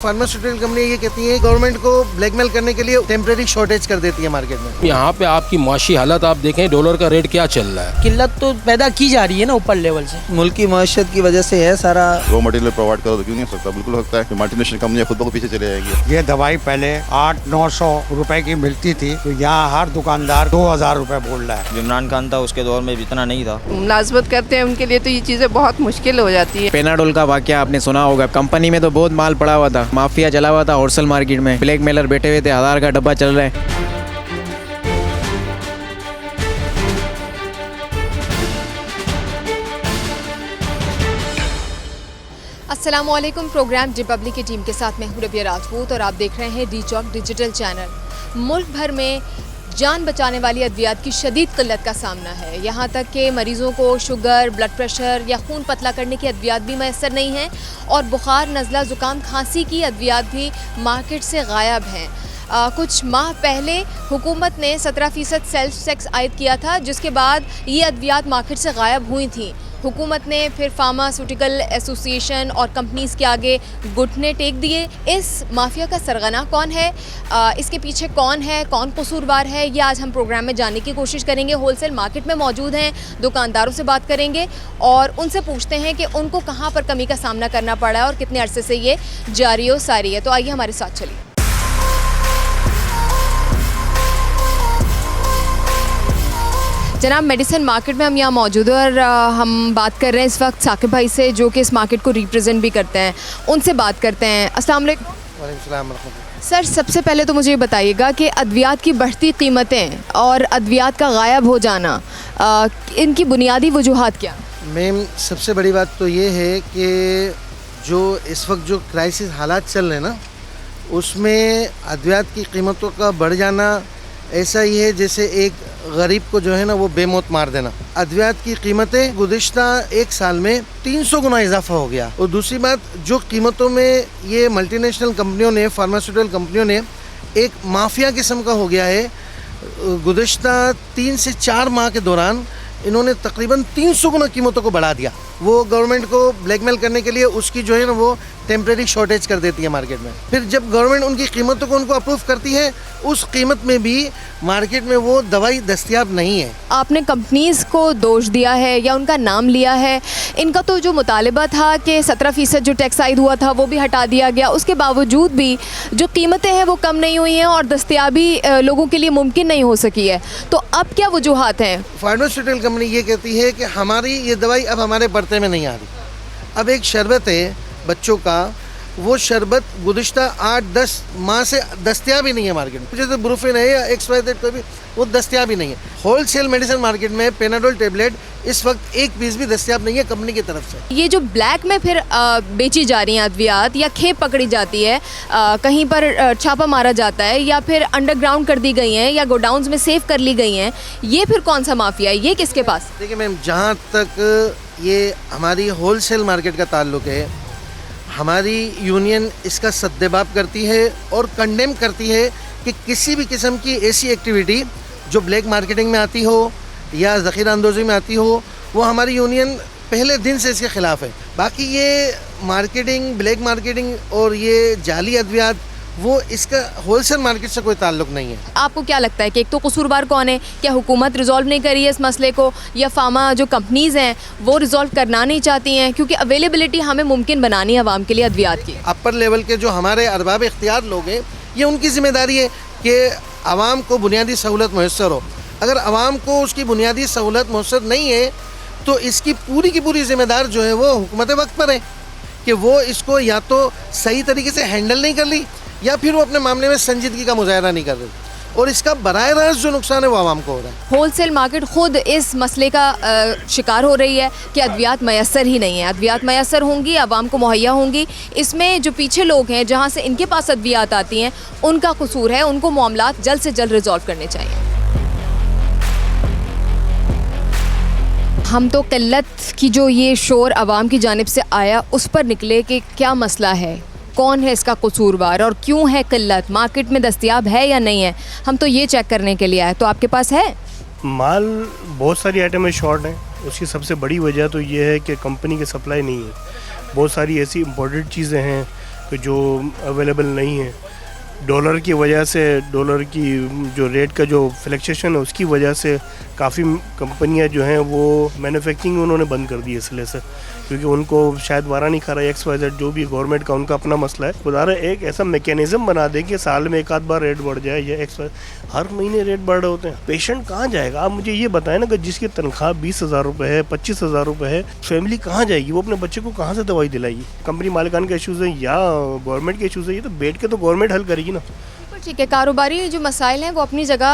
Pharmaceutical company ये कहती है गवर्नमेंट को ब्लैकमेल करने के लिए टेम्परेरी शॉर्टेज कर देती है मार्केट में। यहाँ पे आपकी माशी हालत आप देखें, डॉलर का रेट क्या चल रहा है। किल्लत तो पैदा की जा रही है ना ऊपर लेवल से, मुल्क की मईशत की वजह से है सारा। रॉ मटेरियल प्रोवाइड करो तो क्यों नहीं हो सकता? बिल्कुल हो सकता है कि मल्टीनेशनल कंपनियां खुद को पीछे चले जाएंगी। ये दवाई पहले 800-900 रुपए की मिलती थी, तो यहाँ हर दुकानदार 2000 रुपए बोल रहा है। इमरान खान था उसके दौर में इतना नहीं था। मुलाजमत करते हैं उनके लिए तो ये चीज़ें बहुत मुश्किल हो जाती है। पेनाडोल का वाकया आपने सुना होगा, कंपनी में तो बहुत माल पड़ा हुआ था, माफिया चला हुआ था होलसेल मार्केट में, ब्लैक मेलर बैठे हुए थे, 1000 का डब्बा चल रहा है। अस्सलामुअलैकुम। प्रोग्राम रिपब्लिक की टीम के साथ मैं हूं रबिया राजपूत और आप देख रहे हैं डी चौक डिजिटल चैनल। मुल्क भर में जान बचाने वाली अद्वियात की शदीद किल्लत का सामना है। यहाँ तक कि मरीज़ों को शुगर, ब्लड प्रेशर या खून पतला करने की अद्वियात भी मैसर नहीं हैं और बुखार, नज़ला, ज़ुकाम, खांसी की अद्वियात भी मार्केट से गायब हैं। कुछ माह पहले हुकूमत ने 17% सेल्फ टैक्स आयद किया था, जिसके बाद ये अद्वियात मार्केट से गायब हुई थी। हुकूमत ने फिर फार्मास्यूटिकल एसोसिएशन और कंपनीज़ के आगे घुटने टेक दिए। इस माफिया का सरगना कौन है, इसके पीछे कौन है, कौन कसूरवार है, ये आज हम प्रोग्राम में जानने की कोशिश करेंगे। होलसेल मार्केट में मौजूद हैं, दुकानदारों से बात करेंगे और उनसे पूछते हैं कि उनको कहाँ पर कमी का सामना करना पड़ा है और कितने अरसे से ये जारी व सारी है। तो आइए हमारे साथ चलिए। जनाब, मेडिसिन मार्केट में हम यहाँ मौजूद हैं और हम बात कर रहे हैं इस वक्त साकिब भाई से, जो कि इस मार्केट को रिप्रेजेंट भी करते हैं। उनसे बात करते हैं। अस्सलाम वालेकुम। वालेकुम सलाम। सर, सबसे पहले तो मुझे ये बताइएगा कि अद्वियात की बढ़ती कीमतें और अद्वियात का गायब हो जाना, इनकी बुनियादी वजूहात क्या? मैम, सबसे बड़ी बात तो ये है कि जो इस वक्त जो क्राइसिस हालात चल रहे हैं ना, उसमें अद्वियात की कीमतों का बढ़ जाना ऐसा ही है जैसे एक गरीब को जो है ना वो बेमौत मार देना। अद्वियात की कीमतें गुज़िश्ता एक साल में 300 गुना इजाफा हो गया। और दूसरी बात, जो कीमतों में ये मल्टीनेशनल कंपनियों ने, फार्मास्यूटिकल कंपनियों ने एक माफिया किस्म का हो गया है। गुज़िश्ता 3 से 4 माह के दौरान इन्होंने तकरीबन 300 गुना कीमतों को बढ़ा दिया। वो गवर्नमेंट को ब्लैकमेल करने के लिए उसकी जो है ना वो टेम्परेरी शॉर्टेज कर देती है मार्केट में। फिर जब गवर्नमेंट उनकी कीमतों को उनको अप्रूव करती है, उस कीमत में भी मार्केट में वो दवाई दस्तयाब नहीं है। आपने कंपनीज़ को दोष दिया है या उनका नाम लिया है। इनका तो जो मुतालिबा था कि 17% जो टैक्स आयद हुआ था वो भी हटा दिया गया, उसके बावजूद भी जो कीमतें हैं वो कम नहीं हुई हैं और दस्तयाबी लोगों के लिए मुमकिन नहीं हो सकी है। तो अब क्या वजूहात हैं? फार्मास्यूटिकल कंपनी ये कहती है कि हमारी ये दवाई अब हमारे परते में नहीं आ रही। अब एक शरबत है बच्चों का, वो शरबत गुज़िश्ता 8-10 माह से दस्तयाब ही नहीं है मार्केट में। जैसे ब्रूफिन है या XYZ कोई भी, वो दस्तयाब ही नहीं है। होलसेल मेडिसिन मार्केट में पेनाडोल टेबलेट इस वक्त एक पीस भी दस्तयाब नहीं है कंपनी की तरफ से। ये जो ब्लैक में फिर बेची जा रही हैं अद्वियात या खेप पकड़ी जाती है, कहीं पर छापा मारा जाता है या फिर अंडरग्राउंड कर दी गई हैं या गोडाउन्स में सेव कर ली गई हैं, ये फिर कौन सा माफिया है? ये किसके पास? देखिए मैम, जहाँ तक ये हमारी होलसेल मार्केट का ताल्लुक है, हमारी यूनियन इसका सद्देबाब करती है और कंडेम करती है कि किसी भी किस्म की ऐसी एक्टिविटी जो ब्लैक मार्केटिंग में आती हो या ज़ख़ीरा अंदोज़ी में आती हो, वो हमारी यूनियन पहले दिन से इसके ख़िलाफ़ है। बाकी ये मार्केटिंग, ब्लैक मार्केटिंग और ये जाली अद्वियात, वो इसका होलसेल मार्केट से कोई ताल्लुक़ नहीं है। आपको क्या लगता है कि एक तो कसूरवार कौन है? क्या हुकूमत रिजॉल्व नहीं कर रही है इस मसले को, या फार्मा जो कंपनीज़ हैं वो रिजॉल्व करना नहीं चाहती हैं? क्योंकि अवेलेबिलिटी हमें मुमकिन बनानी है आवाम के लिए अद्वियात की। अपर लेवल के जो हमारे अरबाब इख्तियार लोग हैं, ये उनकी ज़िम्मेदारी है कि आवाम को बुनियादी सहूलत मैसर हो। अगर आवाम को उसकी बुनियादी सहूलत मैसर नहीं है तो इसकी पूरी की पूरी ज़िम्मेदार जो है वो हुकूमत वक्त पर है कि वो इसको या तो सही तरीके से हैंडल नहीं कर ली या फिर वो अपने मामले में संजीदगी का मुजाहरा नहीं कर रही, और इसका बराह रास्त जो नुकसान है वो आवाम को हो रहा है। होलसेल मार्केट खुद इस मसले का शिकार हो रही है कि अद्वियात मैसर ही नहीं है। अद्वियात मैसर होंगी, आवाम को मुहैया होंगी। इसमें जो पीछे लोग हैं जहाँ से इनके पास अद्वियात आती हैं, उनका कसूर है। उनको मामलात जल्द से जल्द रिजॉल्व करने चाहिए। हम तो किल्लत की जो ये शोर आवाम की जानिब से आया उस पर निकले कि क्या मसला है, कौन है इसका कसूरवार और क्यों है किल्लत, मार्केट में दस्तयाब है या नहीं है। हम तो ये चेक करने के लिए आए। तो आपके पास है माल? बहुत सारी आइटम में शॉर्ट हैं। उसकी सबसे बड़ी वजह तो ये है कि कंपनी की सप्लाई नहीं है। बहुत सारी ऐसी इम्पोर्टेड चीज़ें हैं कि जो अवेलेबल नहीं है। डॉलर की वजह से, डॉलर की जो रेट का जो फ्लक्चुएशन है उसकी वजह से काफ़ी कंपनियां जो हैं वो मैन्युफैक्चरिंग उन्होंने बंद कर दी है इसलिए से, क्योंकि उनको शायद वारा नहीं खा रहा है। XYZ जो भी गवर्नमेंट का उनका अपना मसला है। खुदा एक ऐसा मैकेनिज्म बना दे कि साल में एक आध बार रेट बढ़ जाए, या XYZ हर महीने रेट बढ़ रहे होते हैं। पेशेंट कहाँ जाएगा? आप मुझे ये बताएं ना कि जिसकी तनख्वाह 20,000 रुपये है, 25,000 रुपये है, फैमिली कहाँ जाएगी? वो अपने बच्चे को कहाँ से दवाई दिलाएगी? कंपनी मालिकान के इशूज़ हैं या गवर्नमेंट के इशूज़ हैं, ये तो बैठ के तो गवर्नमेंट हल करेगी ना। ठीक है, कारोबारी जो मसाइल हैं वो अपनी जगह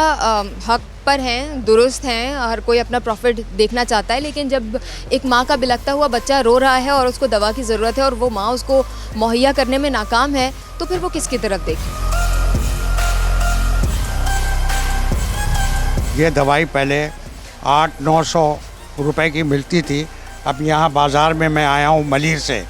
हक पर हैं, दुरुस्त हैं, हर कोई अपना प्रॉफिट देखना चाहता है। लेकिन जब एक माँ का बिलखता हुआ बच्चा रो रहा है और उसको दवा की ज़रूरत है और वो माँ उसको मुहैया करने में नाकाम है, तो फिर वो किसकी तरफ देखे? ये दवाई पहले 800-900 रुपए की मिलती थी। अब यहाँ बाज़ार में मैं आया हूँ मलिर से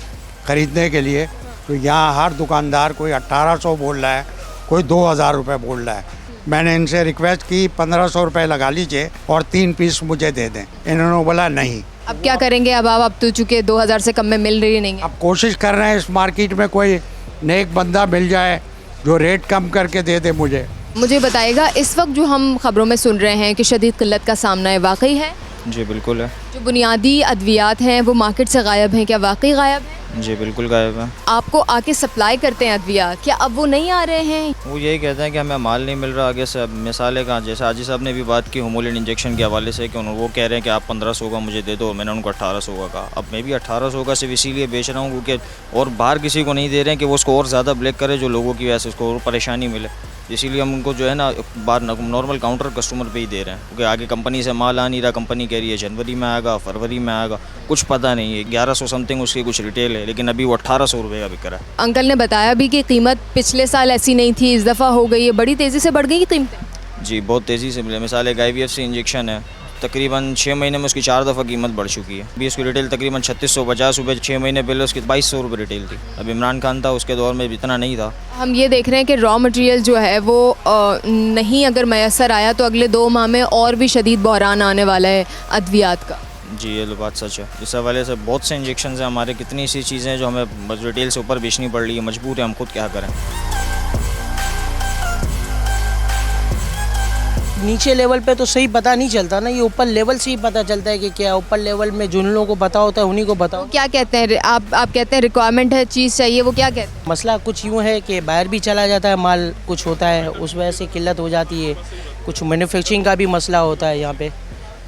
ख़रीदने के लिए, तो यहाँ हर दुकानदार कोई 1800 बोल रहा है, कोई 2000 रुपये बोल रहा है। मैंने इनसे रिक्वेस्ट की 1500 रुपये लगा लीजिए और 3 पीस मुझे दे दें। इन्होंने बोला नहीं। अब क्या करेंगे? अब तो चूँकि 2000 से कम में मिल रही नहीं है। अब कोशिश कर रहे हैं इस मार्केट में कोई नेक बंदा मिल जाए जो रेट कम करके दे दे मुझे बताइएगा, इस वक्त जो हम खबरों में सुन रहे हैं कि शदीद किल्लत का सामना है, वाकई है? जी बिल्कुल है। जो बुनियादी अद्वियात हैं वो मार्केट से गायब हैं, क्या वाकई गायब है? जी बिल्कुल गायब है। आपको आके सप्लाई करते हैं अद्वियात, क्या अब वो नहीं आ रहे हैं? वो यही कहते हैं कि हमें माल नहीं मिल रहा आगे से। अब मिसाल है, जैसे हाजी साहब ने भी बात की होमोलिन इंजेक्शन के हवाले से कि वो कह रहे हैं कि आप 1500 का मुझे दे दो, मैंने उनको 1800 का कहा। अब मैं भी 1800 का सिर्फ इसीलिए बेच रहा हूँ क्योंकि और बाहर किसी को नहीं दे रहे हैं कि वो उसको और ज़्यादा ब्लैक करे, जो लोगों की वजह से उसको और परेशानी मिले। इसीलिए हम उनको जो है ना बाहर नॉर्मल काउंटर कस्टमर पे ही दे रहे हैं, क्योंकि आगे कंपनी से माल आ नहीं रहा। कंपनी कह रही है जनवरी में आएगा, फरवरी में आएगा, कुछ पता नहीं है। 1100 समथिंग उसकी कुछ रिटेल है, लेकिन अभी वो 1800 रुपये का बिक रहा है। अंकल ने बताया भी कि कीमत पिछले साल ऐसी नहीं थी, इस दफ़ा हो गई है, बड़ी तेज़ी से बढ़ गई की कीमतें? जी बहुत तेज़ी से मिले। मिसाल एक IVF इंजेक्शन है, तकरीबन 6 महीने में उसकी 4 दफ़ा कीमत बढ़ चुकी है। अभी उसकी रिटेल तकरीबन 3650 रुपये, 6 महीने पहले उसकी 2200 रुपये रिटेल थी। अब इमरान खान था उसके दौर में इतना नहीं था। हम ये देख रहे हैं कि रॉ मटेरियल जो है वो नहीं अगर मैसर आया तो अगले 2 माह में और भी शदीद बहरान आने वाला है अद्वियात का। जी ये बात सच है। इस हवाले से बहुत से इंजेक्शन हैं हमारे, कितनी सी चीज़ें हैं जो हमें रिटेल से ऊपर बेचनी पड़ रही है, मजबूर है, हम खुद क्या करें। नीचे लेवल पे तो सही पता नहीं चलता ना, ये ऊपर लेवल से ही पता चलता है कि क्या ऊपर लेवल में जिन लोगों को पता होता है उन्हीं को पता हो। क्या कहते हैं आप कहते हैं रिक्वायरमेंट है, चीज़ चाहिए, वो क्या कहते हैं? मसला कुछ यूँ है कि बाहर भी चला जाता है माल, कुछ होता है उस वजह से किल्लत हो जाती है। कुछ मैन्युफैक्चरिंग का भी मसला होता है यहाँ पे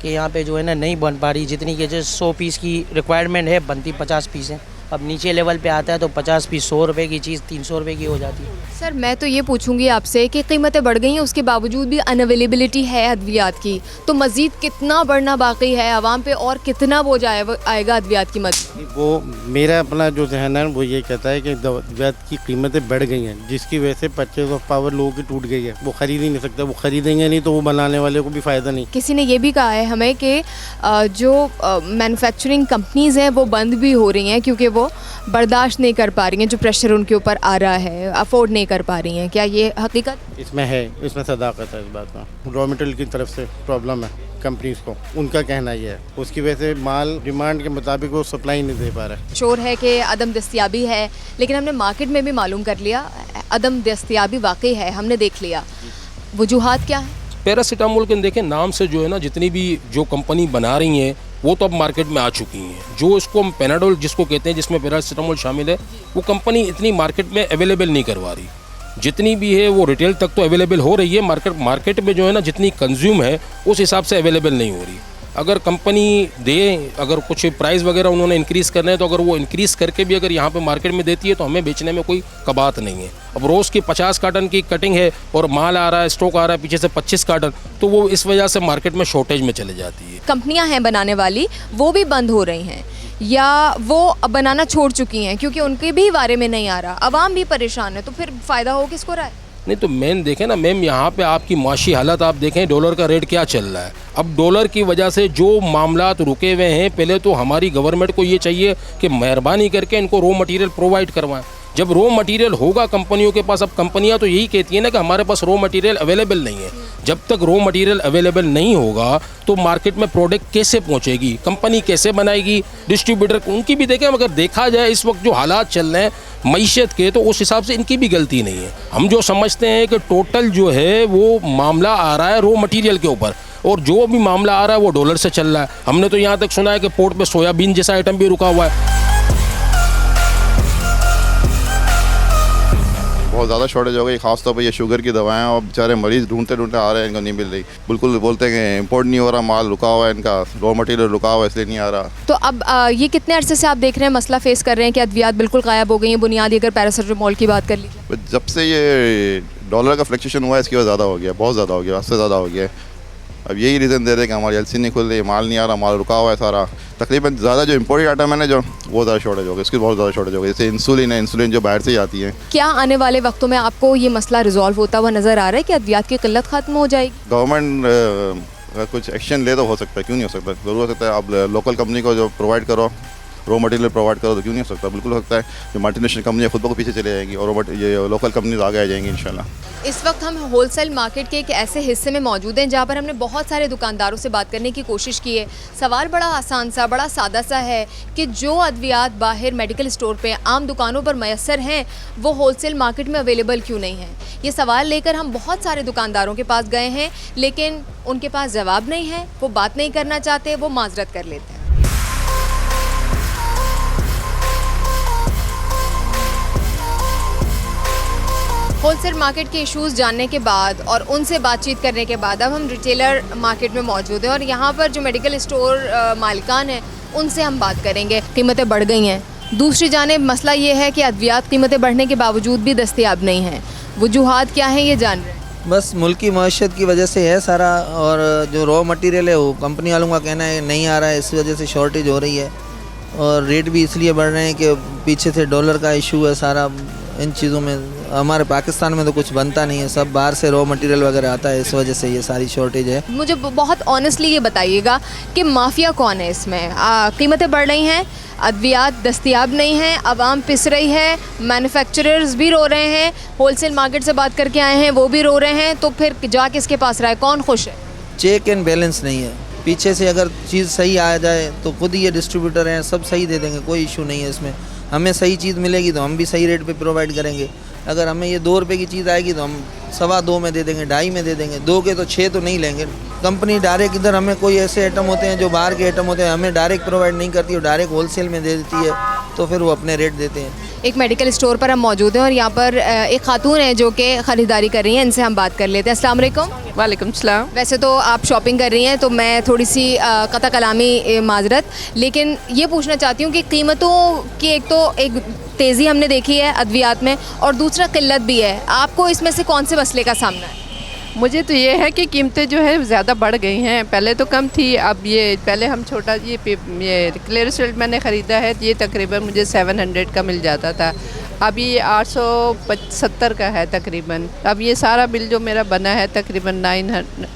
कि यहाँ पे जो है ना नहीं बन पा रही, जितनी कि जैसे 100 पीस की रिक्वायरमेंट है बनती 50 पीस है। अब नीचे लेवल पे आता है तो 50 पीस 100 रुपये की चीज़ 300 रुपये की हो जाती है। सर मैं तो ये पूछूंगी आपसे कि कीमतें बढ़ गई हैं, उसके बावजूद भी अनअवेलेबिलिटी है अद्वियात की, तो मज़ीद कितना बढ़ना बाकी है आवाम पे और कितना बोझ आएगा अद्वियात की मदद? वो मेरा अपना जो जहन है वो ये कहता है कि अद्वियात की कीमतें बढ़ गई हैं, जिसकी वजह से परचेज ऑफ पावर लोगों की टूट गई है। वो ख़रीद ही नहीं सकते, वो ख़रीदेंगे नहीं तो वो बनाने वाले को भी फ़ायदा नहीं। किसी ने ये भी कहा है हमें कि जो मैन्युफैक्चरिंग कंपनीज़ हैं वो बंद भी हो रही हैं क्योंकि वो बर्दाश्त नहीं कर पा रही हैं जो प्रेशर उनके ऊपर आ रहा है, अफोर्ड नहीं कर पा रही हैं। क्या ये हकीकत? इसमें है, इसमें सदाकत है इस बात में। रॉ मटेरियल की तरफ से प्रॉब्लम है कंपनीज को, उनका कहना ये है, उसकी वजह से माल डिमांड के मुताबिक वो सप्लाई नहीं दे पा रहा है। शोर है कि अदम दस्तियाबी है, लेकिन हमने मार्केट में भी मालूम कर लिया अदम दस्तियाबी वाकई है, हमने देख लिया। वजूहात क्या है? पैरासीटामोल के देखें नाम से जो है ना, जितनी भी जो कंपनी बना रही हैं वो तो अब मार्केट में आ चुकी हैं। जो इसको हम पेनाडोल जिसको कहते हैं, जिसमें पैरासीटामोल शामिल है, वो कंपनी इतनी मार्केट में अवेलेबल नहीं करवा रही। जितनी भी है वो रिटेल तक तो अवेलेबल हो रही है, मार्केट में जो है ना जितनी कंज्यूम है उस हिसाब से अवेलेबल नहीं हो रही। अगर कंपनी दे, अगर कुछ प्राइस वगैरह उन्होंने इंक्रीज़ करना है तो अगर वो इंक्रीज़ करके भी अगर यहाँ पे मार्केट में देती है तो हमें बेचने में कोई कबात नहीं है। अब रोज़ की 50 कार्टन की कटिंग है और माल आ रहा है, स्टॉक आ रहा है पीछे से 25 कार्टन, तो वो इस वजह से मार्केट में शॉर्टेज में चले जाती है। कंपनियां हैं बनाने वाली, वो भी बंद हो रही हैं या वो बनाना छोड़ चुकी हैं क्योंकि उनके भी बारे में नहीं आ रहा, अवाम भी परेशान है, तो फिर फ़ायदा हो किसको रहा है? नहीं तो मेन देखें ना मैम, यहाँ पे आपकी माशी हालत आप देखें, डॉलर का रेट क्या चल रहा है। अब डॉलर की वजह से जो मामलात रुके हुए हैं, पहले तो हमारी गवर्नमेंट को ये चाहिए कि मेहरबानी करके इनको रॉ मटेरियल प्रोवाइड करवाएं। जब रॉ मटेरियल होगा कंपनियों के पास, अब कंपनियां तो यही कहती है ना कि हमारे पास रॉ मटेरियल अवेलेबल नहीं है। जब तक रॉ मटेरियल अवेलेबल नहीं होगा तो मार्केट में प्रोडक्ट कैसे पहुंचेगी, कंपनी कैसे बनाएगी, डिस्ट्रीब्यूटर उनकी भी देखें। अगर देखा जाए इस वक्त जो हालात चल रहे हैं मईशत के, तो उस हिसाब से इनकी भी गलती नहीं है। हम जो समझते हैं कि टोटल जो है वो मामला आ रहा है रॉ मटेरियल के ऊपर, और जो भी मामला आ रहा है वो डॉलर से चल रहा है। हमने तो यहाँ तक सुना है कि पोर्ट पे सोयाबीन जैसा आइटम भी रुका हुआ है। बहुत ज़्यादा शॉर्टेज हो गई, खासतौर पर ये शुगर की दवाएं, और बेचारे मरीज़ ढूंढते ढूंढते आ रहे हैं, इनको नहीं मिल रही। बिल्कुल बोलते हैं कि इंपोर्ट नहीं हो रहा, माल रुका हुआ है, इनका रॉ मटेरियल रुका हुआ है इसलिए नहीं आ रहा। तो अब ये कितने अरसे से आप देख रहे हैं मसला फेस कर रहे हैं कि अद्वियात बिल्कुल गायब हो गई हैं? बुनियादी अगर पैरासिटामोल की बात कर लीजिए, जब से ये डॉलर का फ्लक्चुएशन हुआ है इसकी वजह ज़्यादा हो गया, बहुत ज़्यादा हो गया, उससे ज़्यादा हो गया। अब यही रीज़न दे रहे हैं कि हमारी एलसी नहीं खुल रही, माल नहीं आ रहा, माल रुका हुआ है सारा। तकरीबन ज़्यादा जो इम्पोर्टेड आइटम है ना, जो वो ज़्यादा शॉर्टेज हो गया, इसकी बहुत ज़्यादा शॉर्टेज हो गई। जैसे इंसुलिन है, इंसुलिन जो बाहर से ही आती है। क्या आने वाले वक्तों में आपको ये मसला रिजॉल्व होता हुआ नज़र आ रहा है कि अद्वियात की किल्लत ख़त्म हो जाएगी? गवर्नमेंट अगर कुछ एक्शन ले तो हो सकता है, क्यों नहीं हो सकता, ज़रूर हो सकता है। आप लोकल कंपनी को जो प्रोवाइड करो, रॉ मटेरियल प्रोवाइड करो, तो क्यों नहीं हो सकता, बिल्कुल हो सकता है। जो मल्टीनेशनल कंपनियाँ खुद को पीछे चले जाएंगी और ये लोकल कंपनीज आगे आ जाएंगी इंशाल्लाह। इस वक्त हम होलसेल मार्केट के एक ऐसे हिस्से में मौजूद हैं जहाँ पर हमने बहुत सारे दुकानदारों से बात करने की कोशिश की है। सवाल बड़ा आसान सा, बड़ा सादा सा है कि जो अद्वियात बाहर मेडिकल स्टोर पे आम दुकानों पर मैसर हैं वो होलसेल मार्केट में अवेलेबल क्यों नहीं है। ये सवाल लेकर हम बहुत सारे दुकानदारों के पास गए हैं, लेकिन उनके पास जवाब नहीं है, वो बात नहीं करना चाहते, वो माजरत कर लेते हैं। होलसेल मार्केट के इश्यूज़ जानने के बाद और उनसे बातचीत करने के बाद अब हम रिटेलर मार्केट में मौजूद हैं और यहाँ पर जो मेडिकल स्टोर मालिकान हैं उनसे हम बात करेंगे। कीमतें बढ़ गई हैं, दूसरी जानिब मसला ये है कि अद्वियात कीमतें बढ़ने के बावजूद भी दस्तयाब नहीं हैं। वजूहात क्या हैं ये जान रहे हैं। बस मुल्की मईशत की वजह से है सारा, और जो रॉ मटेरियल है वो कंपनी वालों का कहना है नहीं आ रहा है, इस वजह से शॉर्टेज हो रही है। और रेट भी इसलिए बढ़ रहे हैं कि पीछे से डॉलर का इशू है सारा। इन चीज़ों में हमारे पाकिस्तान में तो कुछ बनता नहीं है, सब बाहर से रॉ मटेरियल वगैरह आता है, इस वजह से ये सारी शॉर्टेज है। मुझे बहुत ऑनेस्टली ये बताइएगा कि माफिया कौन है इसमें? कीमतें बढ़ रही हैं, अद्वियात दस्तयाब नहीं हैं, आवाम पिस रही है, मैन्युफैक्चरर्स भी रो रहे हैं, होलसेल मार्केट से बात करके आए हैं वो भी रो रहे हैं, तो फिर जा किसके पास रहा है, कौन खुश है? चेक एंड बैलेंस नहीं है। पीछे से अगर चीज़ सही आ जाए तो खुद ही ये डिस्ट्रीब्यूटर हैं, सब सही दे देंगे, कोई इशू नहीं है इसमें। हमें सही चीज़ मिलेगी तो हम भी सही रेट पे प्रोवाइड करेंगे। अगर हमें ये 2 रुपये की चीज़ आएगी तो हम 2.25 में दे देंगे, 2.5 में दे देंगे, 2 के तो 6 तो नहीं लेंगे। कंपनी डायरेक्ट इधर हमें कोई ऐसे आइटम होते हैं जो बाहर के आइटम होते हैं हमें डायरेक्ट प्रोवाइड नहीं करती, वो डायरेक्ट होलसेल में दे देती है, तो फिर वो अपने रेट देते हैं। एक मेडिकल स्टोर पर हम मौजूद हैं और यहाँ पर एक खातून है जो कि ख़रीदारी कर रही हैं, इनसे हम बात कर लेते हैं। अस्सलाम वालेकुम। वालेकुम सलाम। वैसे तो आप शॉपिंग कर रही हैं तो मैं थोड़ी सी कता कलामी माजरत, लेकिन ये पूछना चाहती हूँ कि कीमतों की एक तेज़ी हमने देखी है अद्वियात में और दूसरा किल्लत भी है, आपको इसमें से कौन से मसले का सामना है? मुझे तो ये है कि कीमतें जो है ज़्यादा बढ़ गई हैं, पहले तो कम थी, अब ये पहले हम छोटा ये क्लेयरसेल्ट मैंने ख़रीदा है, ये तकरीबन मुझे 700 का मिल जाता था, अब ये 870 का है तकरीबन। अब ये सारा बिल जो मेरा बना है तकरीबन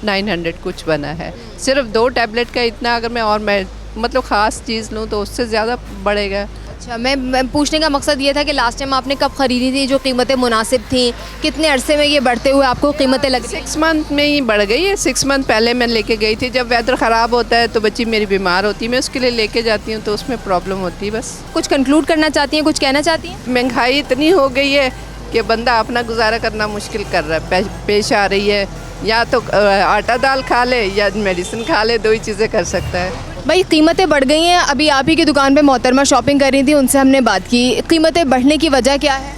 900 कुछ बना है। सिर्फ 2 टैबलेट का इतना, अगर मैं मतलब ख़ास चीज़ लूँ तो उससे ज़्यादा बढ़ेगा। अच्छा, मैं पूछने का मकसद ये था कि लास्ट टाइम आपने कब ख़रीदी थी जो कीमतें मुनासिब थी, कितने अरसे में ये बढ़ते हुए आपको कीमतें लग? 6 मंथ में ही बढ़ गई है। 6 मंथ पहले मैं लेके गई थी, जब वेदर ख़राब होता है तो बच्ची मेरी बीमार होती है, मैं उसके लिए लेके जाती हूँ तो उसमें प्रॉब्लम होती है। बस कुछ कंक्लूड करना चाहती हैं, कुछ कहना चाहती हैं? महंगाई इतनी हो गई है कि बंदा अपना गुजारा करना मुश्किल कर रहा है, पेश आ रही है, या तो आटा दाल खा ले या मेडिसिन खा ले, 2 ही चीज़ें कर सकता है। भाई कीमतें बढ़ गई हैं, अभी आप ही की दुकान पे मोहतरमा शॉपिंग कर रही थी, उनसे हमने बात की, कीमतें बढ़ने की वजह क्या है?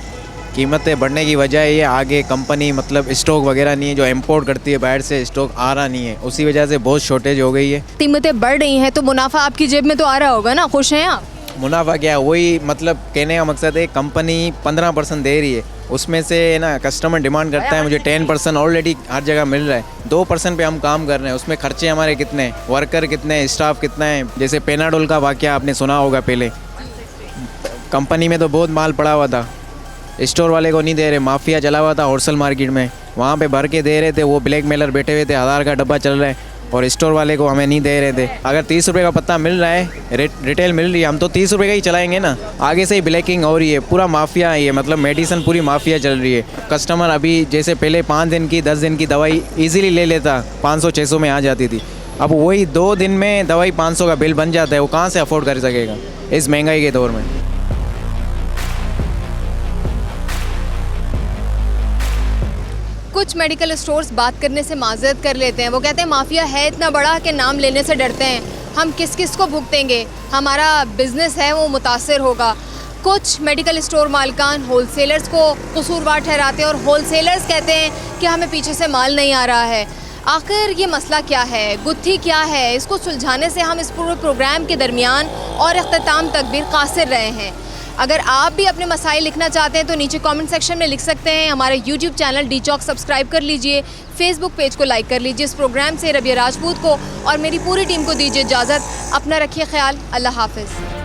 कीमतें बढ़ने की वजह ये आगे कंपनी मतलब स्टॉक वगैरह नहीं है, जो इंपोर्ट करती है बाहर से स्टॉक आ रहा नहीं है, उसी वजह से बहुत शॉर्टेज हो गई है। कीमतें बढ़ रही हैं तो मुनाफा आपकी जेब में तो आ रहा होगा ना, खुश हैं आप? मुनाफा क्या है, वही मतलब कहने का मकसद है कंपनी 15% दे रही है, उसमें से ना कस्टमर डिमांड करता है मुझे 10% ऑलरेडी हर जगह मिल रहा है, 2% पे हम काम कर रहे हैं, उसमें खर्चे हमारे कितने हैं, वर्कर कितने हैं, स्टाफ कितना है। जैसे पेनाडोल का वाकया आपने सुना होगा, पहले कंपनी में तो बहुत माल पड़ा हुआ था, स्टोर वाले को नहीं दे रहे, माफिया चला हुआ था होलसेल मार्केट में, वहाँ पे भर के दे रहे थे, वो ब्लैक मेलर बैठे हुए थे, 1000 का डब्बा चल रहा है, और स्टोर वाले को हमें नहीं दे रहे थे। अगर 30 रुपये का पत्ता मिल रहा है, रिटेल मिल रही है, हम तो 30 रुपये का ही चलाएंगे ना। आगे से ही ब्लैकिंग हो रही है, पूरा माफिया है ये, मतलब मेडिसिन पूरी माफिया चल रही है। कस्टमर अभी जैसे पहले 5 दिन की 10 दिन की दवाई ईजिली ले लेता, 500-600 में आ जाती थी। अब वही 2 दिन में दवाई 500 का बिल बन जाता है, वो कहाँ से अफोर्ड कर सकेगा इस महंगाई के दौर में। कुछ मेडिकल स्टोर्स बात करने से माजरत कर लेते हैं। वो कहते हैं माफिया है इतना बड़ा कि नाम लेने से डरते हैं, हम किस किस को भुगतेंगे, हमारा बिजनेस है वो मुतासर होगा। कुछ मेडिकल स्टोर मालिकान होलसेलर्स को कसूरवार ठहराते हैं और होलसेलर्स कहते हैं कि हमें पीछे से माल नहीं आ रहा है। आखिर ये मसला क्या है, गुत्थी क्या है, इसको सुलझाने से हम इस पूरे प्रोग्राम के दरमियान और अख्ताम तक भी कासिर रहे हैं। अगर आप भी अपने मसाइल लिखना चाहते हैं तो नीचे कमेंट सेक्शन में लिख सकते हैं। हमारे यूट्यूब चैनल डी चौक सब्सक्राइब कर लीजिए, फेसबुक पेज को लाइक कर लीजिए। इस प्रोग्राम से रबिया राजपूत को और मेरी पूरी टीम को दीजिए इजाज़त। अपना रखिए ख्याल। अल्लाह हाफ़िज़।